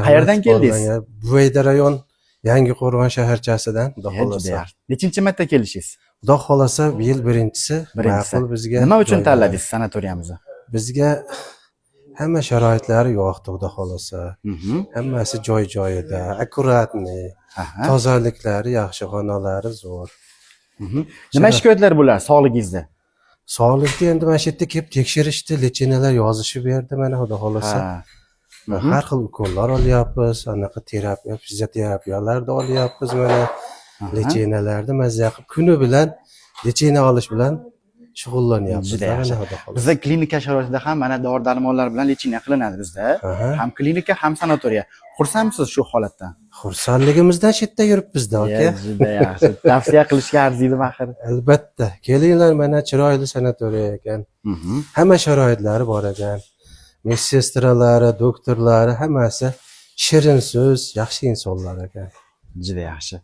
Qayerdan keldingiz? Buvayda rayon Yangiqo'rg'on shaharchasidan, xudo Juda xolasa. yaxshi. Nechinchi marta kelishingiz? Xudo xolasa bu yil birinchisi. Ma'qul bizga. Nima uchun joylar. tanladingiz sanatoriyamizni? Bizga hamma sharoitlari yo'qdi, xudo xolasa. Hammasi joy-joyida, akkuratni, tozaliklari yaxshi, xonalari zo'r. Nima shikoyatlar bo'lar sog'ligingizda? Sog'likda endi mana shu yerda kelib tekshirishdi, lechinalar yozishib berdi mana, xudo xolasa. Har xil ukollar olyapmiz, anaqa terapiya, fizioterapiyalarda olyapmiz mana. Lechinalarni mazza qilib kuni bilan lechina olish bilan shug'ullanyapmiz. Juda yaxshi. Bizda klinika sharoitida ham mana dori-darmonlar bilan lechina qilinadi bizda. Ham klinika, ham sanatoriya. Xursandmisiz shu holatdan? Xursandligimizdan shu yerda yuribmiz-da, aka. Juda yaxshi. Tavsiya qilishga arziydi axir. Albatta. Kelinglar, mana chiroyli sanatoriya ekan. Hamma sharoitlari bor ekan. Medsestralari, doktorlari hammasi shirin so'z, yaxshi insonlar ekan. Juda yaxshi.